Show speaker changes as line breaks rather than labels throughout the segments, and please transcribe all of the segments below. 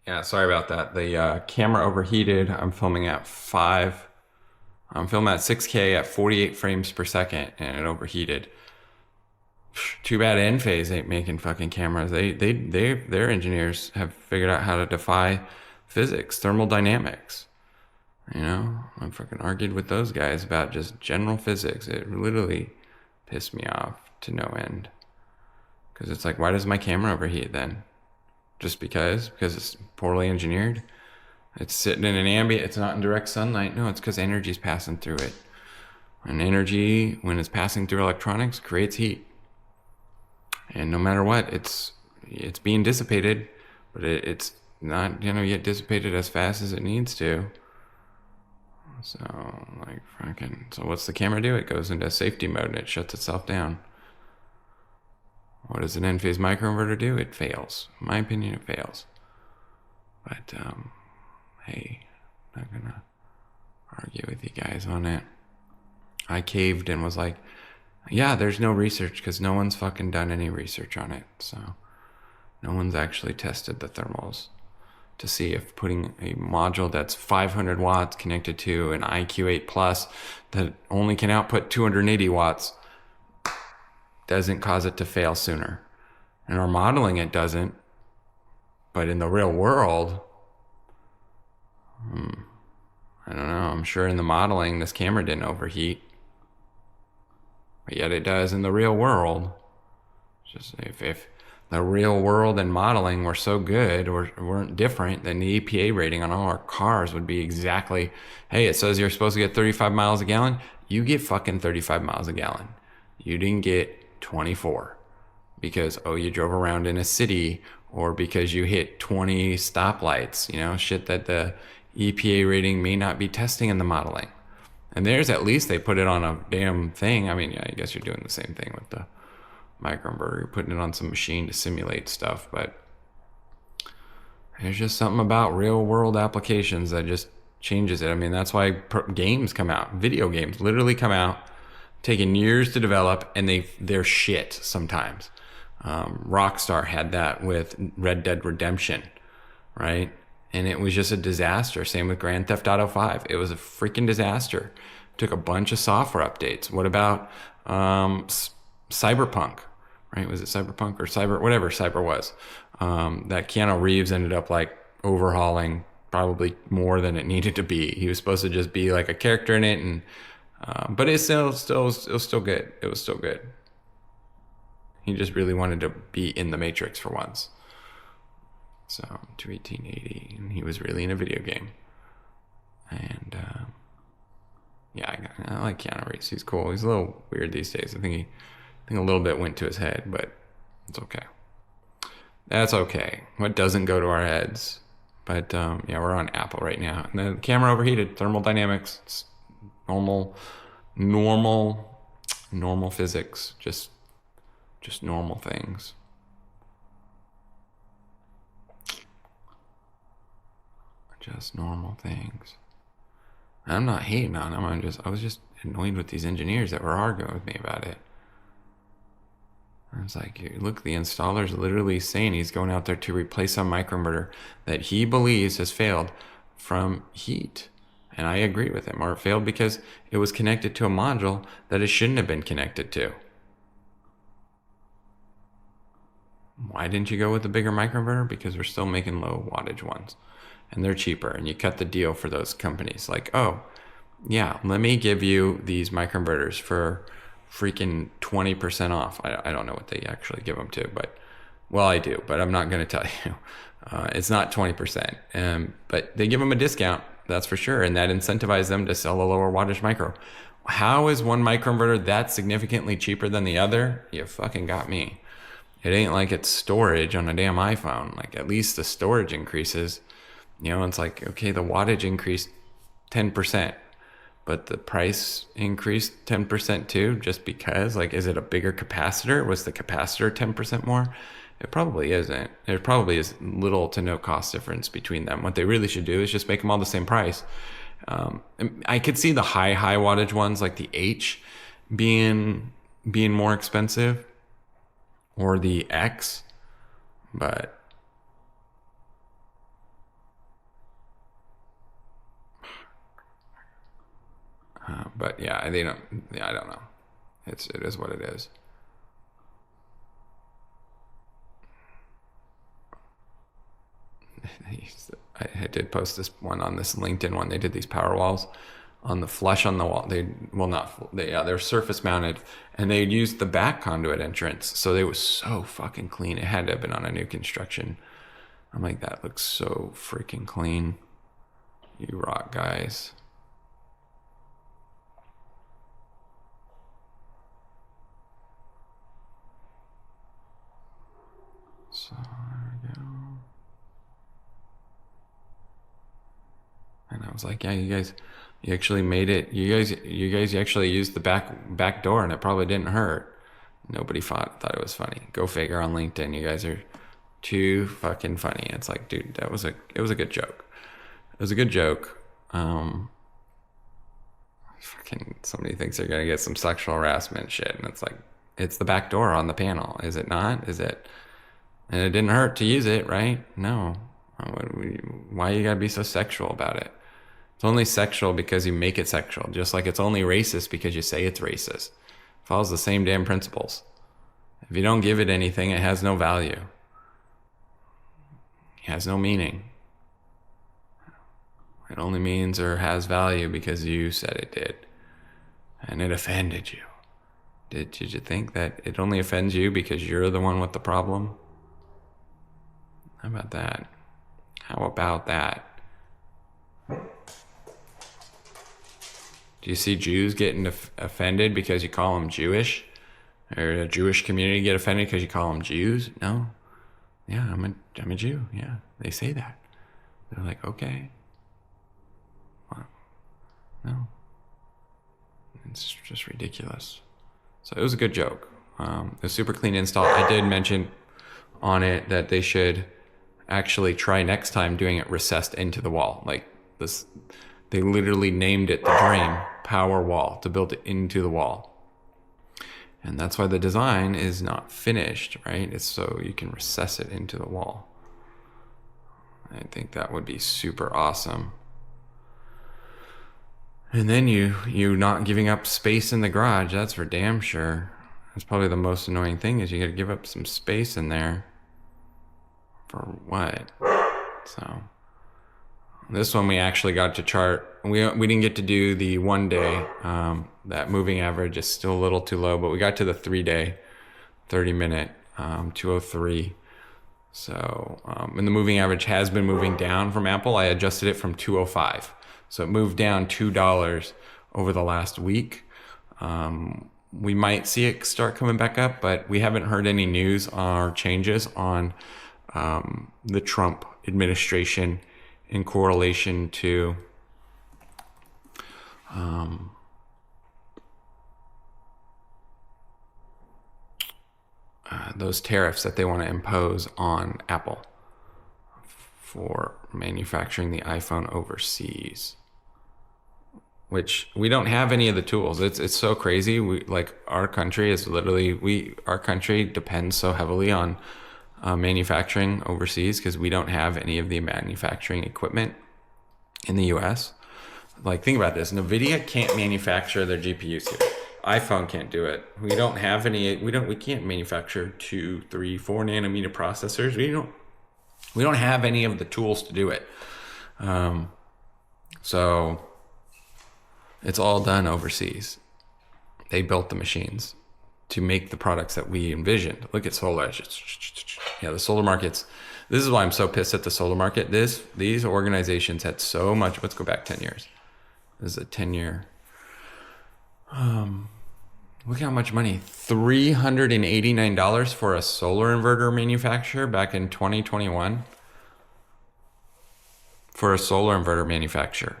Yeah, sorry about that. The camera overheated. I'm filming at 6K at 48 frames per second, and it overheated. Too bad Enphase ain't making fucking cameras. Their engineers have figured out how to defy physics, thermodynamics. You know, I fucking argued with those guys about just general physics. It literally pissed me off to no end. Because it's like, why does my camera overheat then? Just because? Because it's poorly engineered? It's sitting in an ambient, it's not in direct sunlight. No, it's because energy's passing through it. And energy, when it's passing through electronics, creates heat. And no matter what, it's being dissipated, but it's not gonna get dissipated as fast as it needs to. So, like, fucking, so what's the camera do? It goes into safety mode and it shuts itself down. What does an Enphase microinverter do? It fails. In my opinion, it fails. But, hey, I'm not gonna argue with you guys on it. I caved and was like, yeah, there's no research because no one's fucking done any research on it. So no one's actually tested the thermals to see if putting a module that's 500 watts connected to an IQ8 Plus that only can output 280 watts doesn't cause it to fail sooner. In our modeling, it doesn't. But in the real world, I don't know. I'm sure in the modeling, this camera didn't overheat. But yet it does in the real world. Just if the real world and modeling were so good or weren't different, then the EPA rating on all our cars would be exactly, hey, it says you're supposed to get 35 miles a gallon. You get fucking 35 miles a gallon. You didn't get 24 because, oh, you drove around in a city or because you hit 20 stoplights, you know, shit that the EPA rating may not be testing in the modeling. And there's at least they put it on a damn thing. I mean, yeah, I guess you're doing the same thing with the microinverter. You're putting it on some machine to simulate stuff, but there's just something about real world applications that just changes it. I mean, that's why games come out. Video games literally come out, taking years to develop, and they're shit sometimes. Rockstar had that with Red Dead Redemption, right? And it was just a disaster. Same with Grand Theft Auto 5. It was a freaking disaster. Took a bunch of software updates. What about Cyberpunk, right? Was it Cyberpunk or whatever Cyber was? That Keanu Reeves ended up like overhauling probably more than it needed to be. He was supposed to just be like a character in it, and but it was still good. It was still good. He just really wanted to be in the Matrix for once. So 21880, and he was really in a video game. And yeah, I like Keanu Reeves. He's cool. He's a little weird these days. I think a little bit went to his head, but it's okay. That's okay. What doesn't go to our heads? But yeah, we're on Apple right now, and the camera overheated. Thermal dynamics. It's normal physics. Just normal things. Just normal things. I'm not hating on them. I was just annoyed with these engineers that were arguing with me about it. I was like, look, the installer's literally saying he's going out there to replace a microinverter that he believes has failed from heat. And I agree with him. Or it failed because it was connected to a module that it shouldn't have been connected to. Why didn't you go with a bigger microinverter? Because we're still making low wattage ones. And they're cheaper, and you cut the deal for those companies. Like, oh, yeah, let me give you these microinverters for freaking 20% off. I don't know what they actually give them to, but, well, I do, but I'm not going to tell you. It's not 20%, but they give them a discount, that's for sure, and that incentivizes them to sell a lower wattage micro. How is one microinverter that significantly cheaper than the other? You fucking got me. It ain't like it's storage on a damn iPhone. Like, at least the storage increases. You know, it's like, okay, the wattage increased 10%, but the price increased 10% too, just because. Like, is it a bigger capacitor? Was the capacitor 10% more? It probably isn't. There probably is little to no cost difference between them. What they really should do is just make them all the same price. I could see the high wattage ones, like the H, being more expensive, or the X, but But yeah, they don't. Yeah, I don't know. It is what it is. I did post this one on this LinkedIn one. They did these power walls on the flush on the wall. They're surface mounted, and they used the back conduit entrance, so they was so fucking clean. It had to have been on a new construction. I'm like, that looks so freaking clean. You rock, guys. So there we go. And I was like, yeah, you actually made it. You guys actually used the back door, and it probably didn't hurt. Nobody thought it was funny. Go figure on LinkedIn. You guys are too fucking funny. It's like, dude, it was a good joke. It was a good joke. Fucking somebody thinks they're gonna get some sexual harassment shit, and it's like, it's the back door on the panel. Is it not? Is it? And it didn't hurt to use it, right? No. Why you gotta be so sexual about it? It's only sexual because you make it sexual. Just like it's only racist because you say it's racist. It follows the same damn principles. If you don't give it anything, it has no value. It has no meaning. It only means or has value because you said it did. And it offended you. Did you think that it only offends you because you're the one with the problem? How about that? How about that? Do you see Jews getting offended because you call them Jewish? Or a Jewish community get offended because you call them Jews? No. Yeah, I'm a Jew. Yeah, they say that. They're like, okay. Well, no. It's just ridiculous. So it was a good joke. It was super clean install. I did mention on it that they should actually try next time doing it recessed into the wall. Like this, they literally named it the dream power wall to build it into the wall. And that's why the design is not finished, right? It's so you can recess it into the wall. I think that would be super awesome. And then you not giving up space in the garage, that's for damn sure. That's probably the most annoying thing is you gotta give up some space in there. For what? So this one we actually got to chart. We didn't get to do the 1 day. That moving average is still a little too low, but we got to the 3 day, 30 minute, 203. So, and the moving average has been moving down from Apple. I adjusted it from 205. So it moved down $2 over the last week. We might see it start coming back up, but we haven't heard any news or changes on the Trump administration in correlation to those tariffs that they want to impose on Apple for manufacturing the iPhone overseas, which we don't have any of the tools. It's so crazy. Our country is literally, our country depends so heavily on manufacturing overseas because we don't have any of the manufacturing equipment in the US. Like, think about this. NVIDIA can't manufacture their GPUs here. iPhone can't do it. We don't have any, we can't manufacture 2, 3, 4 nanometer processors. We don't have any of the tools to do it. So it's all done overseas. They built the machines to make the products that we envisioned. Look at SolarEdge. Yeah, the solar markets. This is why I'm so pissed at the solar market. These organizations had so much. Let's go back 10 years. This is a 10-year. Look how much money. $389 for a solar inverter manufacturer back in 2021. For a solar inverter manufacturer.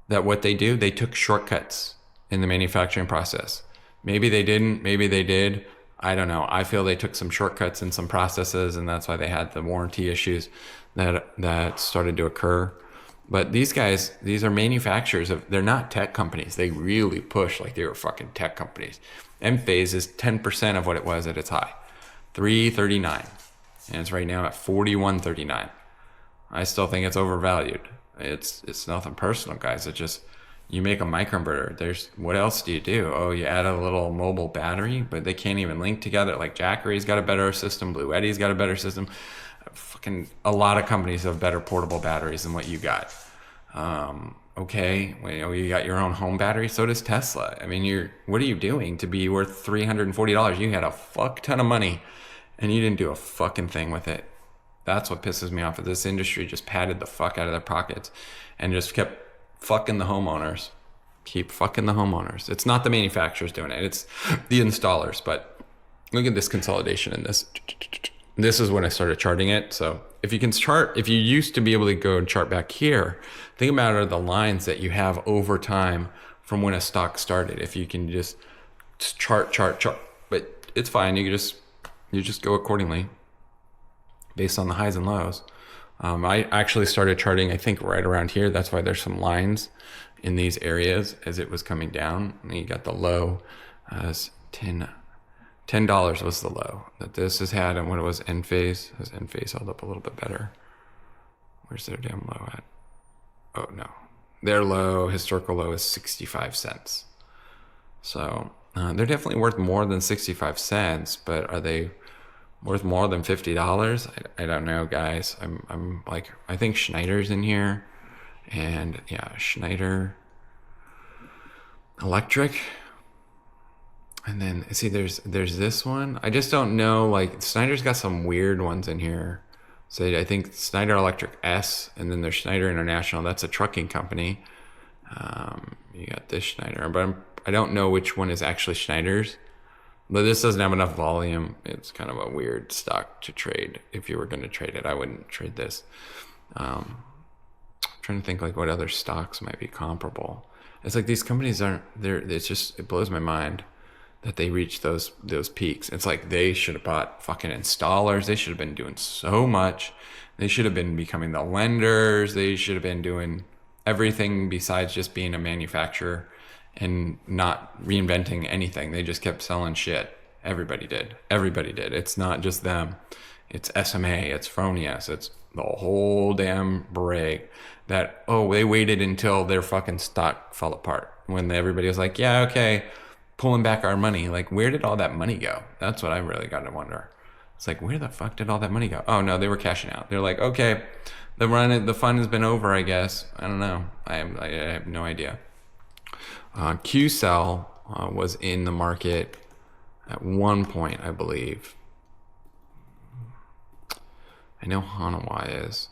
That what they do, they took shortcuts in the manufacturing process. Maybe they didn't, maybe they did. I don't know. I feel they took some shortcuts in some processes, and that's why they had the warranty issues that started to occur. But these guys, these are manufacturers they're not tech companies. They really push like they were fucking tech companies. Enphase is 10% of what it was at its high, $339, and it's right now at $41.39. I still think it's overvalued. It's nothing personal, guys. It's just you make a microinverter. What else do you do? Oh, you add a little mobile battery, but they can't even link together. Like Jackery's got a better system, Blue Eddy's got a better system. Fucking a lot of companies have better portable batteries than what you got. Okay, well, you got your own home battery. So does Tesla. I mean, what are you doing to be worth $340? You had a fuck ton of money, and you didn't do a fucking thing with it. That's what pisses me off. This industry just padded the fuck out of their pockets and just kept fucking the homeowners. Keep fucking the homeowners. It's not the manufacturers doing it. It's the installers. But look at this consolidation in this. This is when I started charting it. So if you used to be able to go and chart back here, think about the lines that you have over time from when a stock started. If you can just chart, but it's fine. You just go accordingly based on the highs and lows. I actually started charting, I think, right around here. That's why there's some lines in these areas as it was coming down. And you got the low as $10 was the low that this has had, and when it was Enphase, has Enphase held up a little bit better? Where's their damn low at? Oh no, their low, historical low, is 65 cents. So they're definitely worth more than 65 cents, but are they worth more than $50? I don't know, guys. I'm like, I think Schneider's in here, and yeah, Schneider Electric. And then see, there's this one. I just don't know. Like Schneider's got some weird ones in here. So I think Schneider Electric S, and then there's Schneider International. That's a trucking company. You got this Schneider, but I don't know which one is actually Schneider's. But this doesn't have enough volume. It's kind of a weird stock to trade. If you were going to trade it, I wouldn't trade this. I'm trying to think like what other stocks might be comparable. It's like these companies aren't there. It blows my mind that they reach those peaks. It's like they should have bought fucking installers. They should have been doing so much. They should have been becoming the lenders. They should have been doing everything besides just being a manufacturer and not reinventing anything. They just kept selling shit. Everybody did. It's not just them. It's SMA, it's Fronius, it's the whole damn brig that, they waited until their fucking stock fell apart when everybody was like, yeah, okay, pulling back our money. Like, where did all that money go? That's what I really got to wonder. It's like, where the fuck did all that money go? Oh no, they were cashing out. They're like, okay, the fun has been over, I guess. I don't know. I have no idea. Q-Cell was in the market at one point, I believe. I know Hanawa is.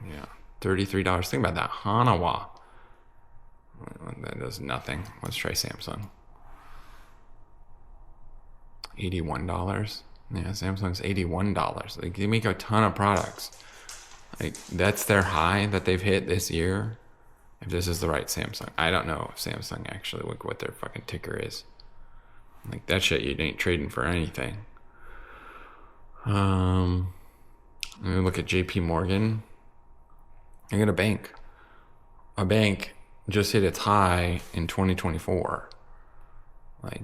Yeah, $33. Think about that. Hanawa. That does nothing. Let's try Samsung. $81. Yeah, Samsung's $81. Like, they make a ton of products. Like, that's their high that they've hit this year. If this is the right Samsung. I don't know if Samsung actually, look what their fucking ticker is. Like, that shit you ain't trading for anything. Let me look at JP Morgan. I got a bank. A bank just hit its high in 2024. Like,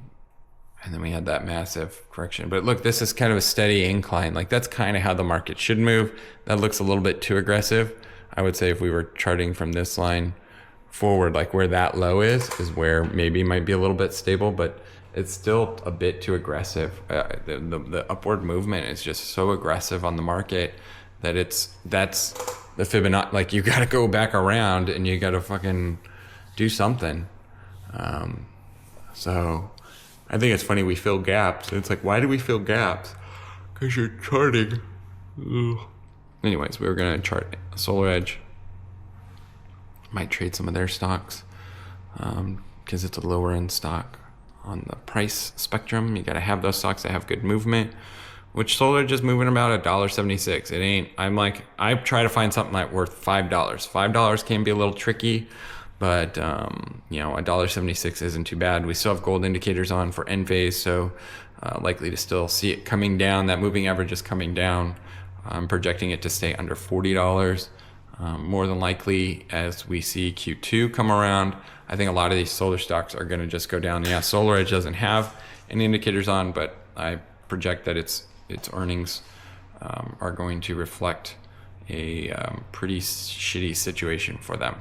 and then we had that massive correction. But look, this is kind of a steady incline. Like, that's kind of how the market should move. That looks a little bit too aggressive. I would say if we were charting from this line forward, like where that low is where maybe might be a little bit stable, but it's still a bit too aggressive. The upward movement is just so aggressive on the market that that's the Fibonacci. Like, you got to go back around and you got to fucking do something. So I think it's funny we fill gaps. It's like, why do we fill gaps? Because you're charting. Ugh. Anyways, we were going to chart SolarEdge. Might trade some of their stocks because it's a lower end stock on the price spectrum. You got to have those stocks that have good movement, which SolarEdge is moving about $1.76. It ain't, I try to find something like worth $5. $5 can be a little tricky, but $1.76 isn't too bad. We still have gold indicators on for Enphase, so likely to still see it coming down. That moving average is coming down. I'm projecting it to stay under $40. More than likely, as we see Q2 come around, I think a lot of these solar stocks are going to just go down. Yeah, SolarEdge doesn't have any indicators on, but I project that its earnings are going to reflect a pretty shitty situation for them.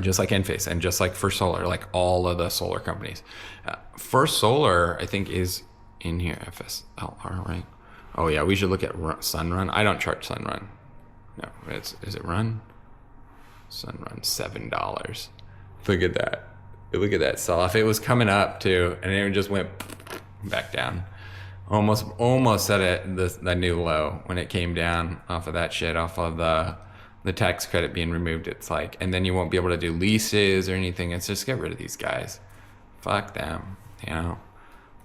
Just like Enphase and just like First Solar, like all of the solar companies. First Solar, I think, is in here, FSLR, right? Oh yeah, we should look at SunRun. I don't charge SunRun. No, is it Run? SunRun, $7. Look at that. Look at that sell off. It was coming up too, and it just went back down. Almost at the new low when it came down off of that shit, off of the tax credit being removed. It's like, and then you won't be able to do leases or anything. It's just get rid of these guys. Fuck them. You know,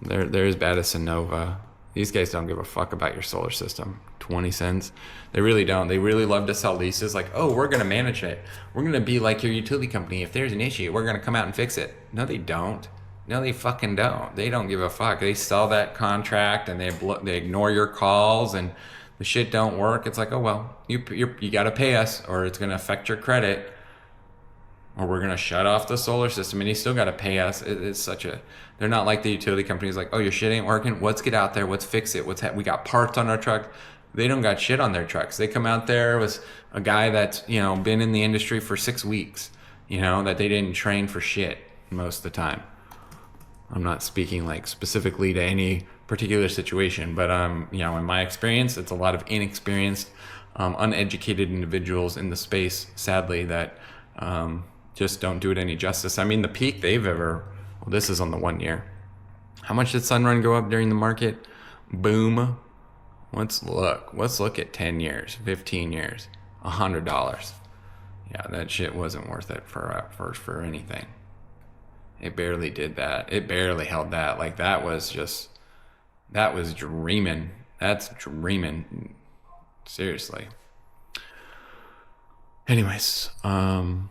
they're as bad as Sunnova. These guys don't give a fuck about your solar system. 20 cents. They really don't. They really love to sell leases like, oh, we're going to manage it. We're going to be like your utility company. If there's an issue, we're going to come out and fix it. No, they don't. No, they fucking don't. They don't give a fuck. They sell that contract and they ignore your calls and the shit don't work. It's like, oh, well, you got to pay us or it's going to affect your credit or we're going to shut off the solar system and you still got to pay us. It's such a, they're not like the utility companies like, oh, your shit ain't working. Let's get out there. Let's fix it. We got parts on our truck. They don't got shit on their trucks. They come out there with a guy that's, you know, been in the industry for 6 weeks, you know, that they didn't train for shit most of the time. I'm not speaking like specifically to any particular situation, but you know, in my experience, it's a lot of inexperienced, uneducated individuals in the space, sadly, that just don't do it any justice. I mean, the peak they've ever, well, this is on the 1 year. How much did SunRun go up during the market? Boom. Let's look at 10 years, 15 years, $100. Yeah, that shit wasn't worth it for anything. It barely did that. It barely held that. Like that was dreaming. That's dreaming. Seriously. Anyways, I'm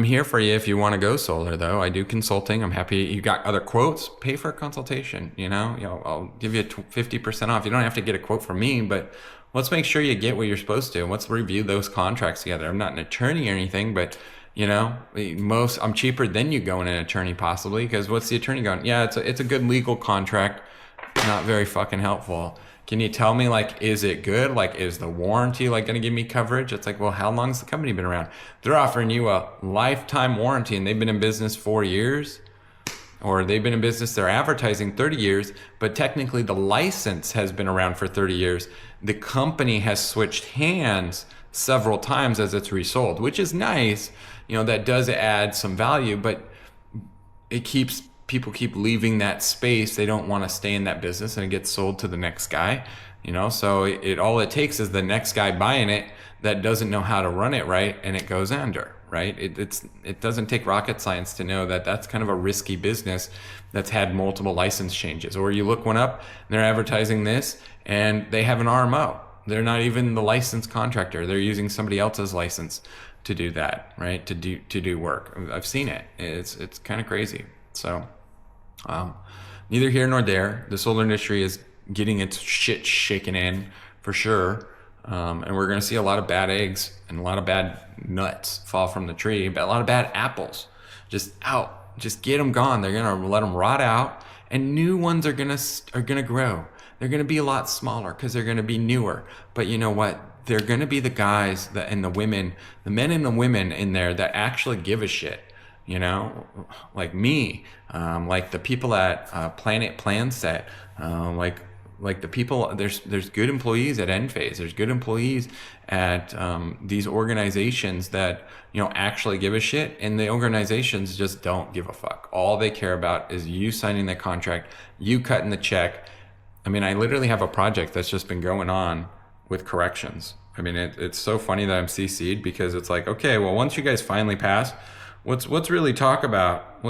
here for you if you want to go solar though. I do consulting. I'm happy you got other quotes. Pay for a consultation, you know, I'll give you 50% off. You don't have to get a quote from me, but let's make sure you get what you're supposed to. Let's review those contracts together. I'm not an attorney or anything, but you know, I'm cheaper than you going an attorney possibly, because what's the attorney going? Yeah, it's a good legal contract, not very fucking helpful. Can you tell me, like, is it good? Like, is the warranty like going to give me coverage? It's like, well, how long has the company been around? They're offering you a lifetime warranty and they've been in business 4 years, or they've been in business, they're advertising 30 years, but technically the license has been around for 30 years. The company has switched hands several times as it's resold, which is nice. You know, that does add some value, but people keep leaving that space. They don't want to stay in that business and it gets sold to the next guy, you know? So all it takes is the next guy buying it that doesn't know how to run it right, and it goes under, right? It doesn't take rocket science to know that that's kind of a risky business that's had multiple license changes. Or you look one up and they're advertising this and they have an RMO. They're not even the licensed contractor. They're using somebody else's license to do that, right? To do work. I've seen it. It's kind of crazy. So neither here nor there. The solar industry is getting its shit shaken in for sure. And we're going to see a lot of bad eggs and a lot of bad nuts fall from the tree, but a lot of bad apples just out. Just get them gone. They're going to let them rot out, and new ones are going to grow. They're going to be a lot smaller because they're going to be newer. But you know what? They're going to be the guys and the women, the men and the women in there that actually give a shit. You know, like me, like the people at Planet Planset, like the people. There's good employees at Enphase. There's good employees at these organizations that, you know, actually give a shit, and the organizations just don't give a fuck. All they care about is you signing the contract, you cutting the check. I mean, I literally have a project that's just been going on with corrections. I mean, it's so funny that I'm CC'd, because it's like, okay, well, once you guys finally pass, What's really talk about?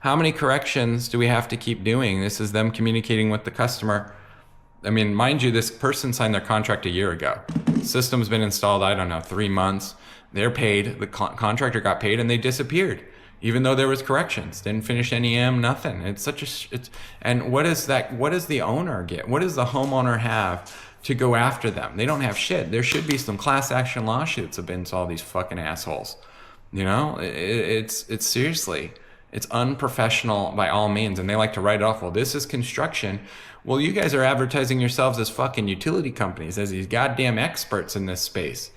How many corrections do we have to keep doing? This is them communicating with the customer. I mean, mind you, this person signed their contract a year ago. System's been installed, I don't know, 3 months. They're paid. The contractor got paid, and they disappeared, even though there was corrections. Didn't finish NEM, nothing. And what does the owner get? What does the homeowner have to go after them? They don't have shit. There should be some class action lawsuits against all these fucking assholes. You know, it's seriously, It's unprofessional by all means, and they like to write it off. Well, this is construction. Well, you guys are advertising yourselves as fucking utility companies, as these goddamn experts in this space.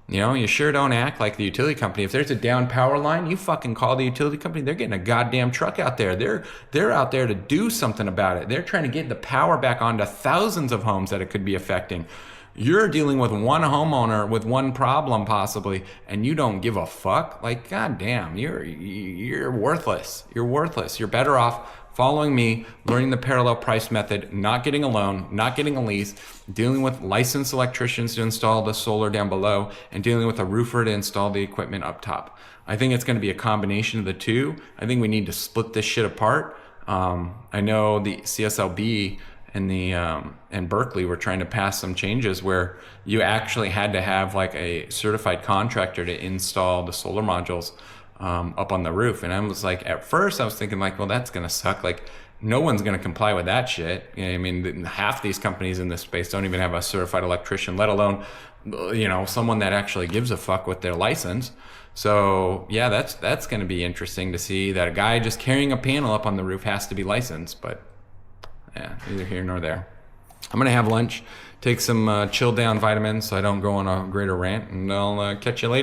You know, you sure don't act like the utility company. If there's a down power line, you fucking call the utility company. They're getting a goddamn truck out there. They're out there to do something about it. They're trying to get the power back onto thousands of homes that it could be affecting. You're dealing with one homeowner with one problem possibly, and you don't give a fuck. Like, goddamn, you're worthless. You're worthless. You're better off following me, learning the parallel price method, not getting a loan, not getting a lease, dealing with licensed electricians to install the solar down below, and dealing with a roofer to install the equipment up top. I think it's going to be a combination of the two. I think we need to split this shit apart. I know the CSLB and Berkeley were trying to pass some changes where you actually had to have like a certified contractor to install the solar modules up on the roof. And I was like, at first I was thinking like, well, that's going to suck. Like, no one's going to comply with that shit. You know, I mean, half these companies in this space don't even have a certified electrician, let alone, you know, someone that actually gives a fuck with their license. So yeah, that's going to be interesting to see that a guy just carrying a panel up on the roof has to be licensed, but yeah, neither here nor there. I'm going to have lunch, take some chill down vitamins so I don't go on a greater rant, and I'll catch you later.